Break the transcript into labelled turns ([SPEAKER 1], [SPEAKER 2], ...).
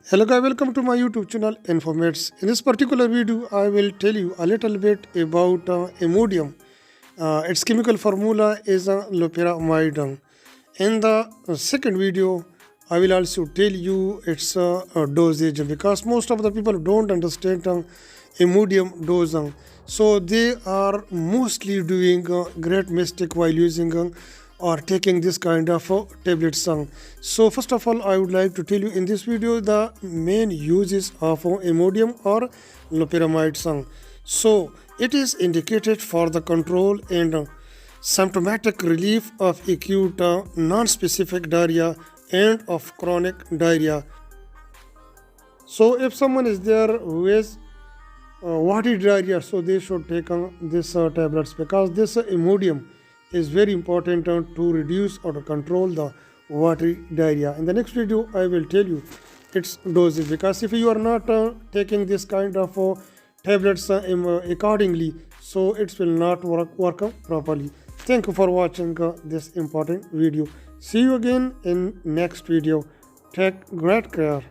[SPEAKER 1] Hello guys, welcome to my YouTube channel Informates. In this particular video, I will tell you a little bit about Imodium. Its chemical formula is loperamide. In the second video, I will also tell you its dosage because most of the people don't understand Imodium dose. So they are mostly doing great mistake while using or taking this kind of tablets. So first of all, I would like to tell you in this video the main uses of Imodium or loperamide. So it is indicated for the control and symptomatic relief of acute non-specific diarrhea and of chronic diarrhea. So if someone is there who is watery diarrhea, so they should take this tablets because this Imodium is very important to reduce or to control the watery diarrhea. In the next video, I will tell you its dosage because if you are not taking this kind of tablets accordingly, so it will not work properly. Thank you for watching this important video. See you again in next video. Take great care.